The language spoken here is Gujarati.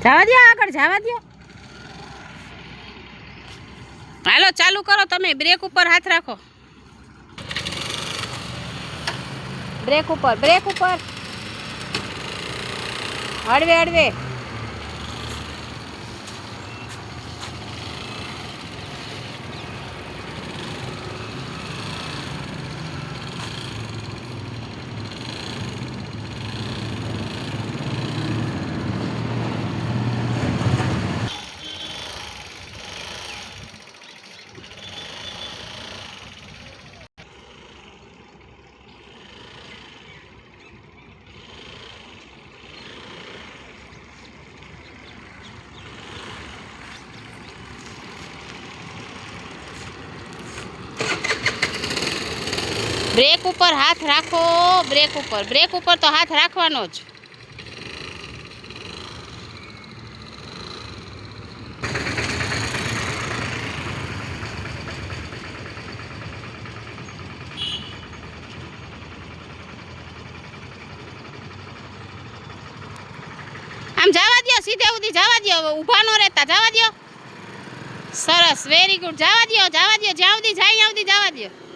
જવા દો આગળ, જવા દો. હાલો ચાલુ કરો તમે. બ્રેક ઉપર હાથ રાખો. બ્રેક ઉપર, બ્રેક ઉપર. હળવે હળવે. બ્રેક ઉપર હાથ રાખો. બ્રેક ઉપર, બ્રેક ઉપર તો હાથ રાખવાનો જ. આમ જવા દો, સીધે સુધી જવા દો. ઊભા ન રહેતા, જવા દો. સરસ, વેરી ગુડ. જવા દો, જવા દો. જ્યાં સુધી જાય ત્યાં સુધી જવા દો.